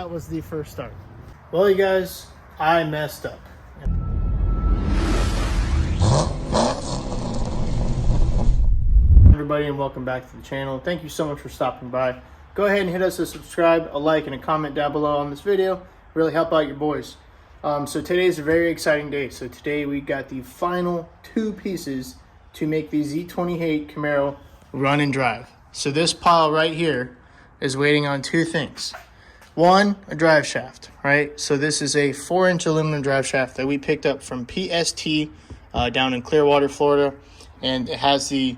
that was the first start. Well, you guys, I messed up. Everybody, and welcome back to the channel. Thank you so much for stopping by. Go ahead and hit us a subscribe, a like, and a comment down below on this video. Really help out your boys. So today is a very exciting day. So today we got the final 2 pieces to make the Z2H8 Camaro run and drive. So this pile right here is waiting on 2 things. One, a drive shaft, right? So this is a 4-inch aluminum drive shaft that we picked up from PST down in Clearwater, Florida. And it has the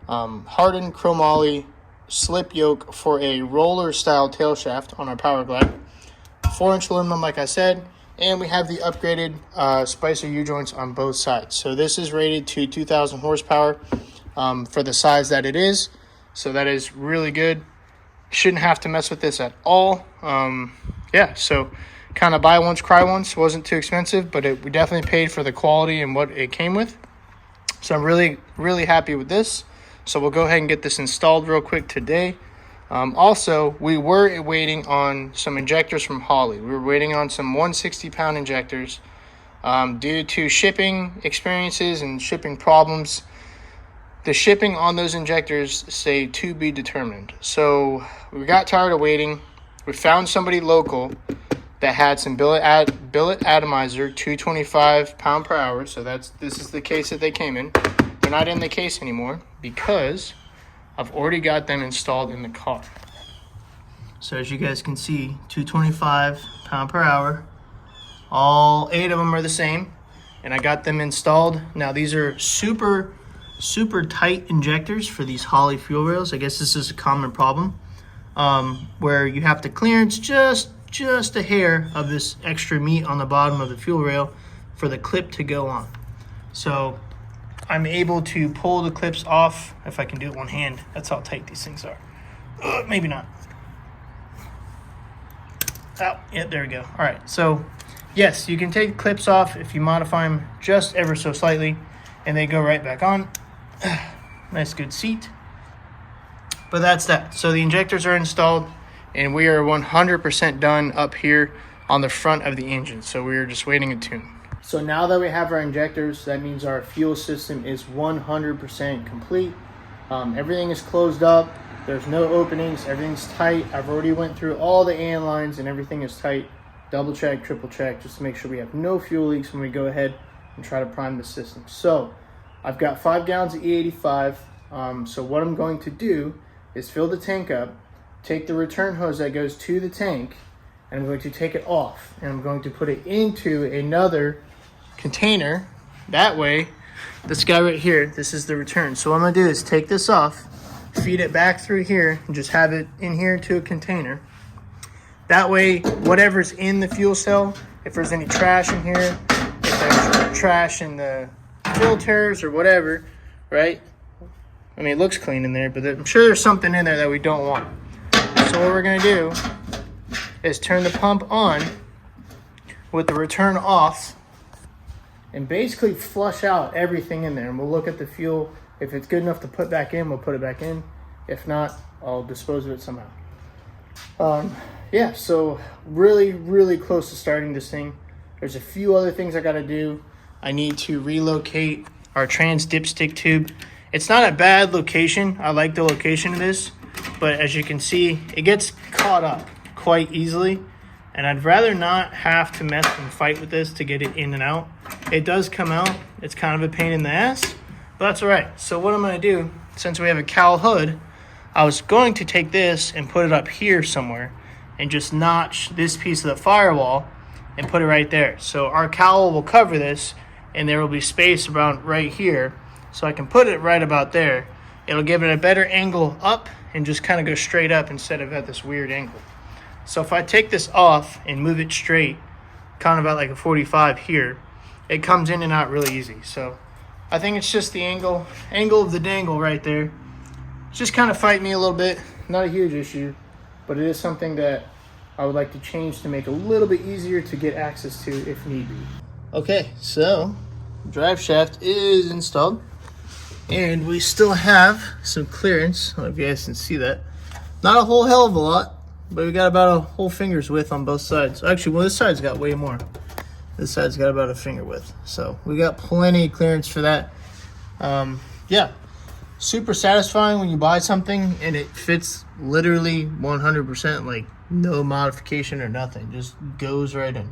hardened chromoly slip yoke for a roller style tail shaft on our Power Glide. 4-inch aluminum, like I said, and we have the upgraded Spicer U-joints on both sides. So this is rated to 2,000 horsepower for the size that it is. So that is really good. Shouldn't have to mess with this at all. Yeah, so kind of buy once, cry once. Wasn't too expensive, but we definitely paid for the quality and what it came with. So I'm really, really happy with this. So we'll go ahead and get this installed real quick today. Also, we were waiting on some injectors from Holley. We were waiting on some 160-pound injectors due to shipping experiences and shipping problems. The shipping on those injectors say to be determined. So we got tired of waiting. We found somebody local that had some billet atomizer, 225 pound per hour. So this is the case that they came in. They're not in the case anymore because I've already got them installed in the car. So as you guys can see, 225 pound per hour. All 8 of them are the same, and I got them installed. Now these are super tight injectors for these Holley fuel rails. I guess this is a common problem where you have to clearance just a hair of this extra meat on the bottom of the fuel rail for the clip to go on. So I'm able to pull the clips off if I can do it one hand. That's how tight these things are. Maybe not. Oh, yeah, there we go. All right, so yes, you can take clips off if you modify them just ever so slightly, and they go right back on. Nice, good seat. But that's that. So the injectors are installed, and we are 100% done up here on the front of the engine. So we are just waiting a tune. So now that we have our injectors, that means our fuel system is 100% complete. Everything is closed up. There's no openings. Everything's tight. I've already went through all the AN lines and everything is tight. Double check, triple check, just to make sure we have no fuel leaks when we go ahead and try to prime the system. So I've got 5 gallons of E85. So what I'm going to do is fill the tank up, take the return hose that goes to the tank, and I'm going to take it off. And I'm going to put it into another container. That way, this guy right here, this is the return. So what I'm gonna do is take this off, feed it back through here, and just have it in here to a container. That way, whatever's in the fuel cell, if there's any trash in here, if there's trash in the filters or whatever, right? I mean, it looks clean in there, but I'm sure there's something in there that we don't want. So what we're gonna do is turn the pump on with the return off, and basically flush out everything in there. And we'll look at the fuel. If it's good enough to put back in, we'll put it back in. If not, I'll dispose of it somehow. Yeah, so really close to starting this thing. There's a few other things I gotta do. I need to relocate our trans dipstick tube. It's not a bad location. I like the location of this, but as you can see, it gets caught up quite easily. And I'd rather not have to mess and fight with this to get it in and out. It does come out. It's kind of a pain in the ass, but that's all right. So what I'm gonna do, since we have a cowl hood, I was going to take this and put it up here somewhere and just notch this piece of the firewall and put it right there. So our cowl will cover this, and there will be space around right here. So I can put it right about there. It'll give it a better angle up and just kind of go straight up instead of at this weird angle. So if I take this off and move it straight, kind of at like a 45 here, it comes in and out really easy. So I think it's just the angle of the dangle right there. It's just kind of fight me a little bit. Not a huge issue, but it is something that I would like to change to make it a little bit easier to get access to if need be. Okay, so drive shaft is installed, and we still have some clearance. I don't know if you guys can see that. Not a whole hell of a lot. but we got about a whole finger's width on both sides. Actually, well, this side's got way more. This side's got about a finger width. So we got plenty of clearance for that. Yeah, super satisfying when you buy something and it fits literally 100%, like no modification or nothing. Just goes right in.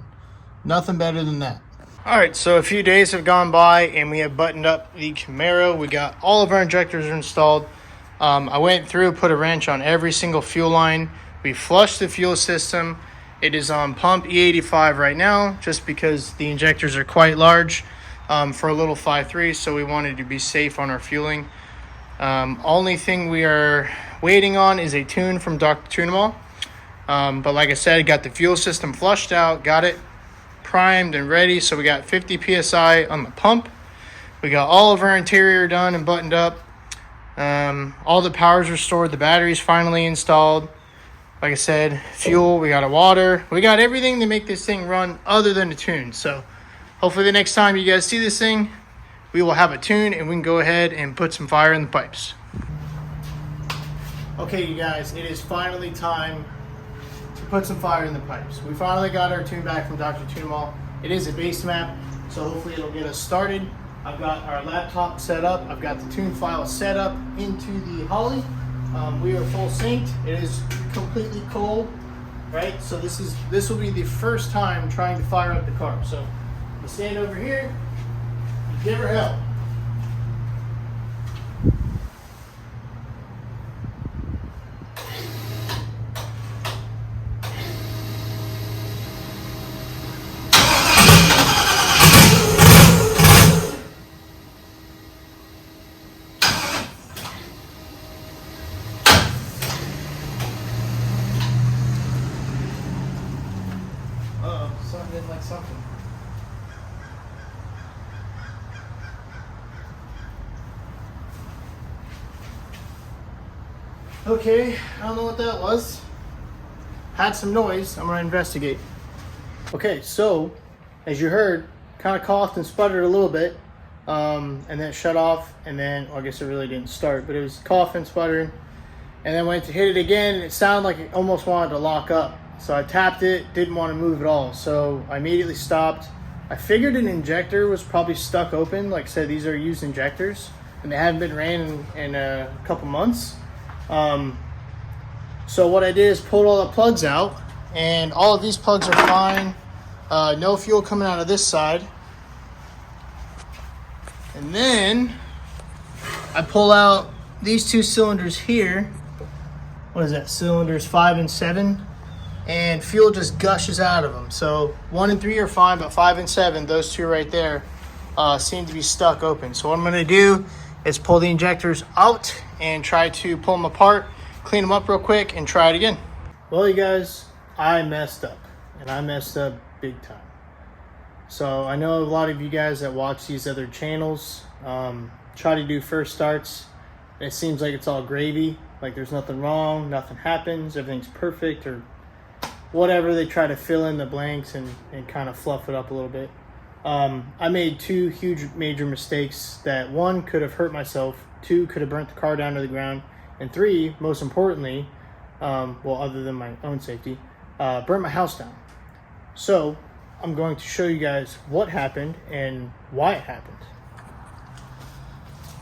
Nothing better than that. All right, so a few days have gone by and we have buttoned up the Camaro. We got all of our injectors installed. I went through, put a wrench on every single fuel line. We flushed the fuel system. It is on pump E85 right now, just because the injectors are quite large for a little 5.3, so we wanted to be safe on our fueling. Only thing we are waiting on is a tune from Dr.Tunemall. But like I said, got the fuel system flushed out, got it primed and ready. So we got 50 PSI on the pump. We got all of our interior done and buttoned up. All the power's restored. The battery's finally installed. Like I said, fuel, we got a water. We got everything to make this thing run other than a tune. So hopefully the next time you guys see this thing, we will have a tune and we can go ahead and put some fire in the pipes. Okay, you guys, it is finally time to put some fire in the pipes. We finally got our tune back from Dr.Tunemall. It is a base map, so hopefully it'll get us started. I've got our laptop set up. I've got the tune file set up into the Holly. We are full synced. It is completely cold, right? So this will be the first time trying to fire up the car. So we'll stand over here, give her hell. Something didn't like something. Okay, I don't know what that was. Had some noise. I'm gonna investigate. Okay, so as you heard, kind of coughed and sputtered a little bit, and then it shut off, and then well, I guess it really didn't start, but it was coughing, sputtering, and then went to hit it again, and it sounded like it almost wanted to lock up. So I tapped it, didn't want to move at all. So I immediately stopped. I figured an injector was probably stuck open. Like I said, these are used injectors and they haven't been ran in a couple months. So what I did is pulled all the plugs out, and all of these plugs are fine. No fuel coming out of this side. And then I pull out these two cylinders here. What is that? Cylinders 5 and 7. And fuel just gushes out of them. So 1 and 3 are fine, but 5 and 7, those two right there, seem to be stuck open. So what I'm gonna do is pull the injectors out and try to pull them apart, clean them up real quick, and try it again. Well, you guys, I messed up, and I messed up big time. So I know a lot of you guys that watch these other channels try to do first starts. It seems like it's all gravy, like there's nothing wrong, nothing happens, everything's perfect, or whatever. They try to fill in the blanks and kind of fluff it up a little bit. I made 2 huge major mistakes that 1 could have hurt myself, 2 could have burnt the car down to the ground, and 3, most importantly, well, other than my own safety, burnt my house down. So I'm going to show you guys what happened and why it happened.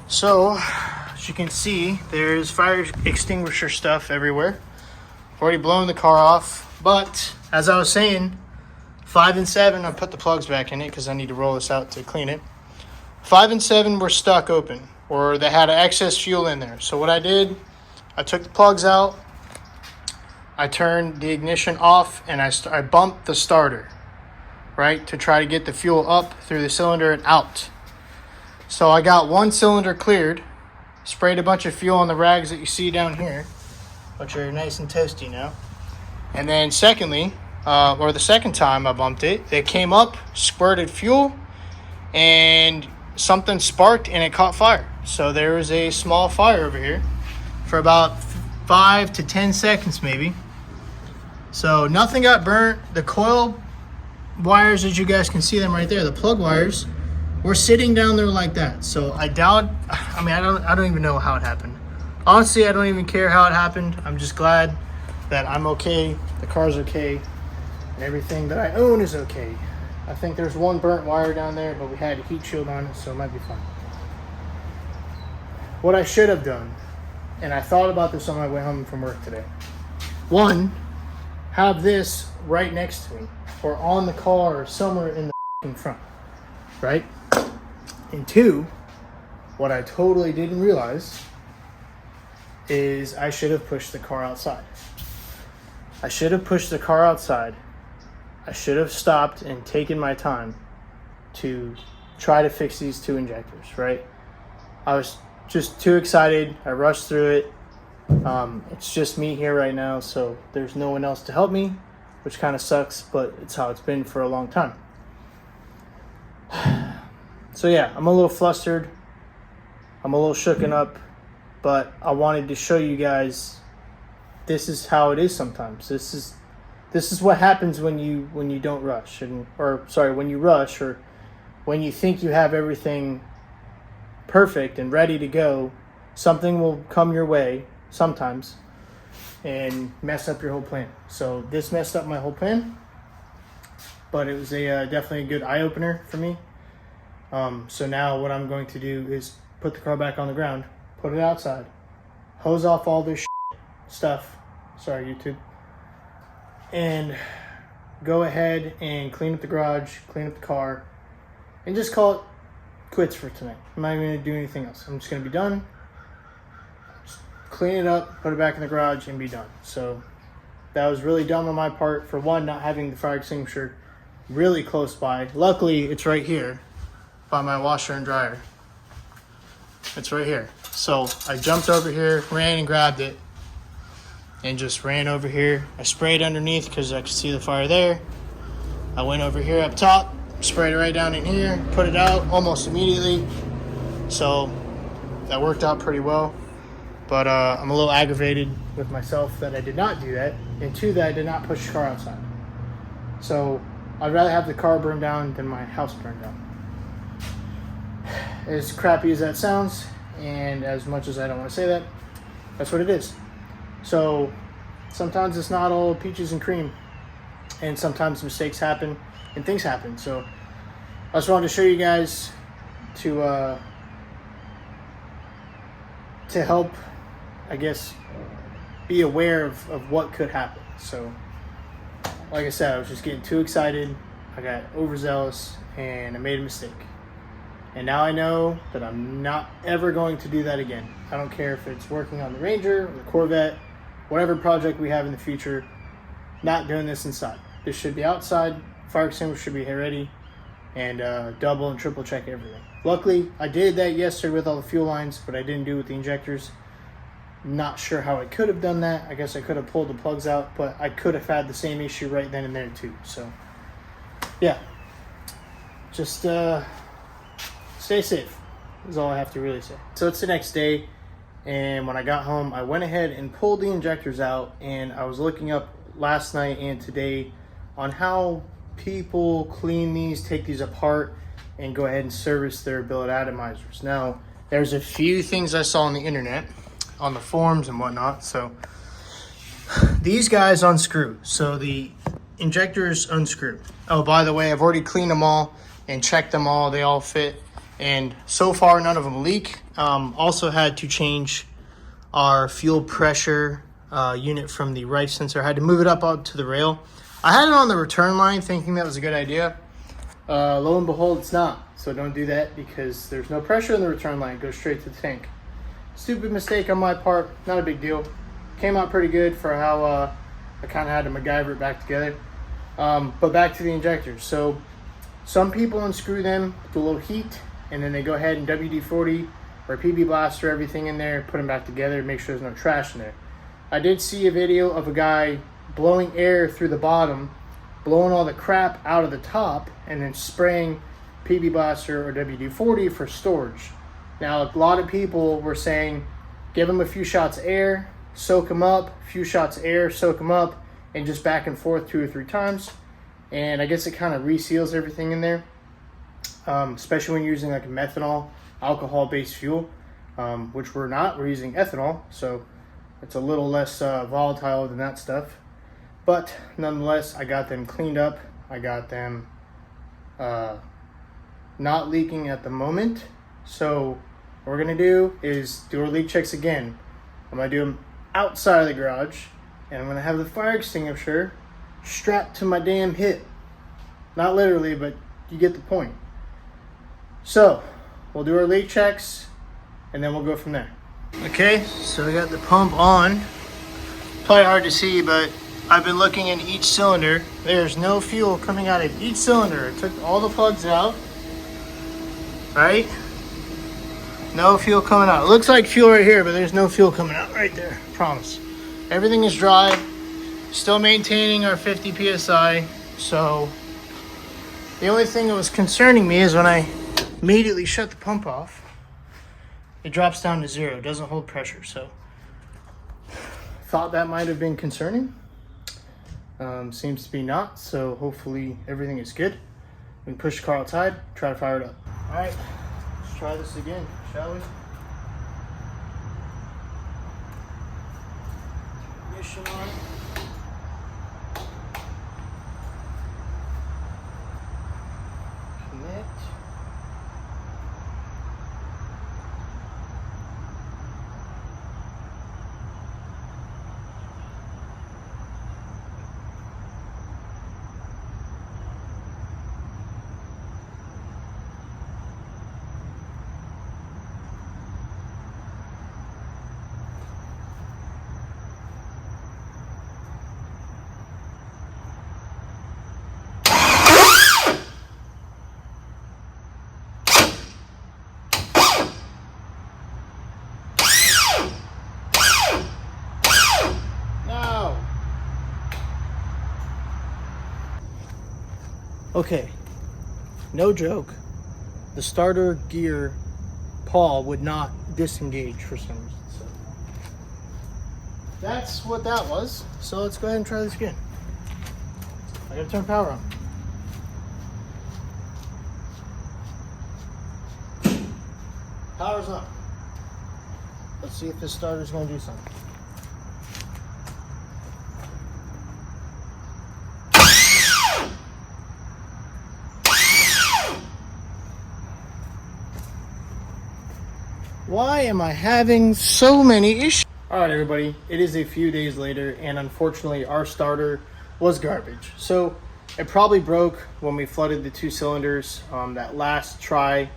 So as you can see, there's fire extinguisher stuff everywhere. Already blown the car off. But as I was saying, 5 and 7, I put the plugs back in it because I need to roll this out to clean it. 5 and 7 were stuck open, or they had excess fuel in there. So what I did, I took the plugs out, I turned the ignition off, and I bumped the starter, right, to try to get the fuel up through the cylinder and out. So I got 1 cylinder cleared, sprayed a bunch of fuel on the rags that you see down here, which are nice and toasty now. And then secondly, or the second time I bumped it, it came up, squirted fuel, and something sparked and it caught fire. So there was a small fire over here for about 5 to 10 seconds maybe. So nothing got burnt. The coil wires, as you guys can see them right there, the plug wires, were sitting down there like that. So I doubt, I don't even know how it happened. Honestly, I don't even care how it happened. I'm just glad that I'm okay, the car's okay, and everything that I own is okay. I think there's one burnt wire down there, but we had a heat shield on it, so it might be fine. What I should have done, and I thought about this on my way home from work today. One, have this right next to me, or on the car, or somewhere in the front, right? And two, what I totally didn't realize is I should have pushed the car outside. I should have pushed the car outside. I should have stopped and taken my time to try to fix these two injectors, right? I was just too excited. I rushed through it. It's just me here right now, so there's no one else to help me, which kind of sucks, but it's how it's been for a long time. So yeah, I'm a little flustered. I'm a little shooken up, but I wanted to show you guys this is how it is sometimes. This is what happens when you don't rush, when you rush, or when you think you have everything perfect and ready to go. Something will come your way sometimes and mess up your whole plan. So this messed up my whole plan, but it was definitely a good eye-opener for me. So now what I'm going to do is put the car back on the ground, put it outside, hose off all this stuff. Sorry, YouTube. And go ahead and clean up the garage, clean up the car, and just call it quits for tonight. I'm not even going to do anything else. I'm just going to be done. Just clean it up, put it back in the garage, and be done. So that was really dumb on my part. For one, not having the fire extinguisher really close by. Luckily, it's right here by my washer and dryer. It's right here. So I jumped over here, ran and grabbed it, and just ran over here. I sprayed underneath because I could see the fire there. I went over here up top, sprayed it right down in here, put it out almost immediately. So that worked out pretty well. But I'm a little aggravated with myself that I did not do that, and two, that I did not push the car outside. So I'd rather have the car burn down than my house burn down. As crappy as that sounds, and as much as I don't want to say that, that's what it is. So sometimes it's not all peaches and cream, and sometimes mistakes happen and things happen. So I just wanted to show you guys to help, I guess, be aware of what could happen. So like I said, I was just getting too excited. I got overzealous and I made a mistake. And now I know that I'm not ever going to do that again. I don't care if it's working on the Ranger or the Corvette, whatever project we have in the future, not doing this inside. This should be outside, fire extinguisher should be ready, and double and triple check everything. Luckily, I did that yesterday with all the fuel lines, but I didn't do it with the injectors. Not sure how I could have done that. I guess I could have pulled the plugs out, but I could have had the same issue right then and there too. So, yeah. Just stay safe is all I have to really say. So it's the next day, and when I got home, I went ahead and pulled the injectors out, and I was looking up last night and today on how people clean these, take these apart, and go ahead and service their billet atomizers. Now, there's a few things I saw on the internet, on the forums and whatnot. So these guys unscrew. So the injectors unscrew. Oh, by the way, I've already cleaned them all and checked them all. They all fit. And so far, none of them leak. Also had to change our fuel pressure unit from the right sensor. I had to move it up to the rail. I had it on the return line thinking that was a good idea. Lo and behold, it's not. So don't do that because there's no pressure in the return line. It goes straight to the tank. Stupid mistake on my part. Not a big deal. Came out pretty good for how I kind of had to MacGyver it back together. But back to the injectors. So some people unscrew them with a little heat, and then they go ahead and WD-40 or PB Blaster everything in there, put them back together, make sure there's no trash in there. I did see a video of a guy blowing air through the bottom, blowing all the crap out of the top, and then spraying PB Blaster or WD-40 for storage. Now, a lot of people were saying, give them a few shots of air, soak them up, a few shots of air, soak them up, and just back and forth 2 or 3 times. And I guess it kind of reseals everything in there, especially when you're using like a methanol, alcohol-based fuel, which we're not. We're using ethanol, so It's a little less volatile than that stuff. But nonetheless, I got them cleaned up. I got them not leaking at the moment. So what we're gonna do is do our leak checks again. I'm gonna do them outside of the garage, and I'm gonna have the fire extinguisher strapped to my damn hip. Not literally, but you get the point. So we'll do our leak checks, and then we'll go from there. Okay, so we got the pump on. Probably hard to see, but I've been looking in each cylinder. There's no fuel coming out of each cylinder. I took all the plugs out, right? No fuel coming out. It looks like fuel right here, but there's no fuel coming out right there. Promise. Everything is dry. Still maintaining our 50 PSI. So the only thing that was concerning me is when I immediately shut the pump off, it drops down to 0. It doesn't hold pressure. So thought that might have been concerning. Seems to be not. So hopefully everything is good. We can push the car outside, try to fire it up. All right, let's try this again, shall we? Ignition on. Connect. Okay, no joke, the starter gear pawl would not disengage for some reason. So that's what that was. So let's go ahead and try this again. I gotta turn power on. Power's on. Let's see if this starter's gonna do something. Why am I having so many issues? All right, everybody, it is a few days later, and unfortunately our starter was garbage. So it probably broke when we flooded the 2 cylinders. That last try,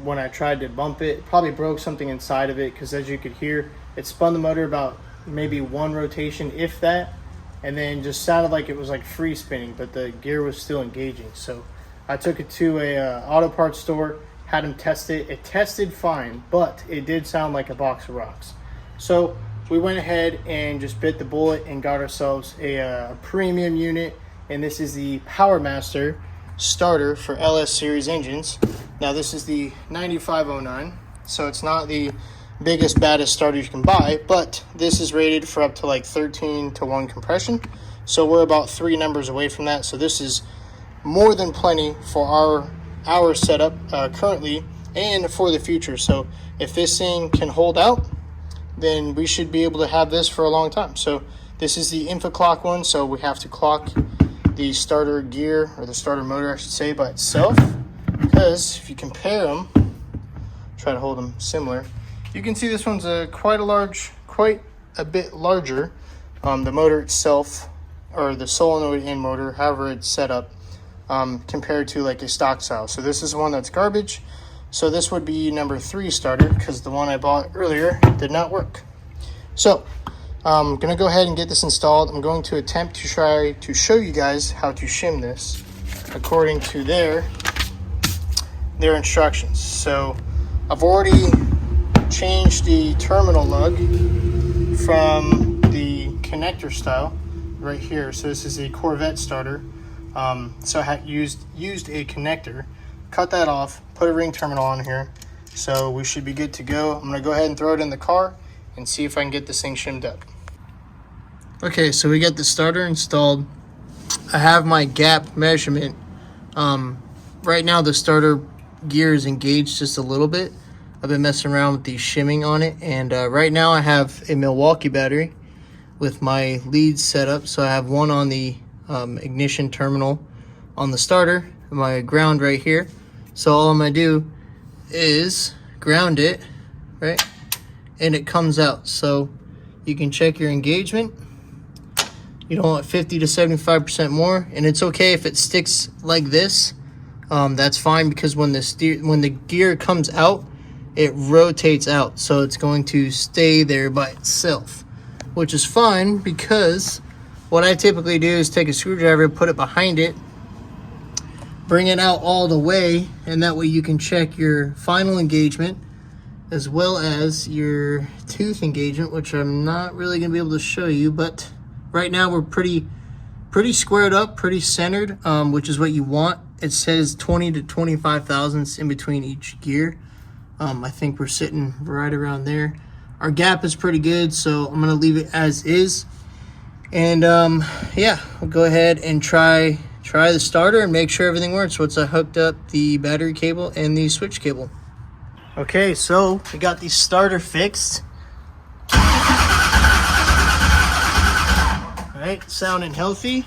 when I tried to bump it, it probably broke something inside of it, because as you could hear, it spun the motor about maybe 1 rotation, if that, and then just sounded like it was like free spinning, but the gear was still engaging. So I took it to a auto parts store, had him test it. It tested fine, but it did sound like a box of rocks. So we went ahead and just bit the bullet and got ourselves a premium unit, and this is the Power Master starter for LS series engines. Now this is the 9509, so it's not the biggest, baddest starter you can buy, but this is rated for up to like 13-to-1 compression. So we're about 3 numbers away from that. So this is more than plenty for our setup currently and for the future. So if this thing can hold out, then we should be able to have this for a long time. So this is the info clock one, so we have to clock the starter gear, or the starter motor I should say, by itself, because if you compare them, try to hold them similar, you can see this one's quite a bit larger. The motor itself, or the solenoid and motor, however it's set up, compared to like a stock style. So this is one that's garbage. So this would be number 3 starter, because the one I bought earlier did not work. So I'm going to go ahead and get this installed. I'm going to attempt to try to show you guys how to shim this according to their instructions. So I've already changed the terminal lug from the connector style right here. So this is a Corvette starter. So I had used a connector, cut that off, put a ring terminal on here. So we should be good to go. I'm gonna go ahead and throw it in the car and see if I can get this thing shimmed up. Okay, so we got the starter installed. I have my gap measurement. Right now the starter gear is engaged just a little bit. I've been messing around with the shimming on it, and right now I have a Milwaukee battery with my leads set up. So I have one on the ignition terminal on the starter, my ground right here. So all I'm gonna do is ground it, right? And it comes out. So you can check your engagement. You don't want 50 to 75% more, and it's okay if it sticks like this. That's fine, because when the gear comes out, it rotates out, so it's going to stay there by itself, which is fine, because what I typically do is take a screwdriver, put it behind it, bring it out all the way, and that way you can check your final engagement as well as your tooth engagement, which I'm not really going to be able to show you, but right now we're pretty squared up, pretty centered, which is what you want. It says 20 to 25 thousandths in between each gear. I think we're sitting right around there. Our gap is pretty good, so I'm gonna leave it as is. And yeah, we'll go ahead and try the starter and make sure everything works once I hooked up the battery cable and the switch cable. Okay, so we got the starter fixed. All right, sounding healthy.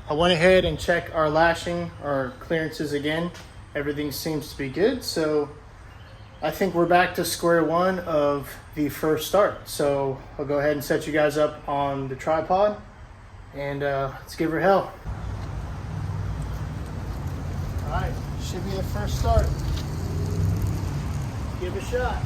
I went ahead and checked our lashing, our clearances again. Everything seems to be good, so I think we're back to square one of the first start. So I'll go ahead and set you guys up on the tripod, and let's give her hell. All right, should be the first start. Give it a shot.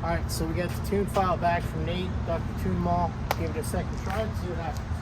Alright, so we got the tune file back from Nate, Dr.Tunemall. Give it a second try and see what happens.